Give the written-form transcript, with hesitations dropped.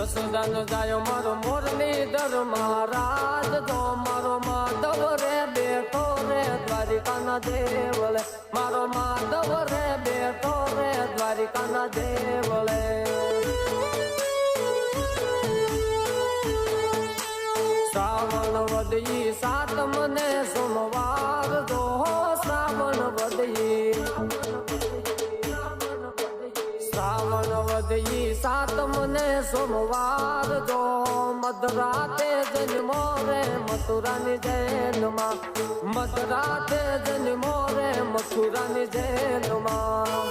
જસોદાનો જાયો મારો મુરલીધર મહારાજ તો મારો માધવ રે બેઠો રે દ્વારિકાના દેવળે મારો માધવ રે બેઠો રે દ્વારિકાના દેવળે શ્રાવણ વદઈ સાતમ ને સોમવાર જો શ્રાવણ વદઈ શ્રાવણ વદઈ સાતમ ને સોમવાર જો મધરાતે જન્મો રે મથુરાની જેલમાં મધરાતે જન્મો રે મથુરાની જેલમાં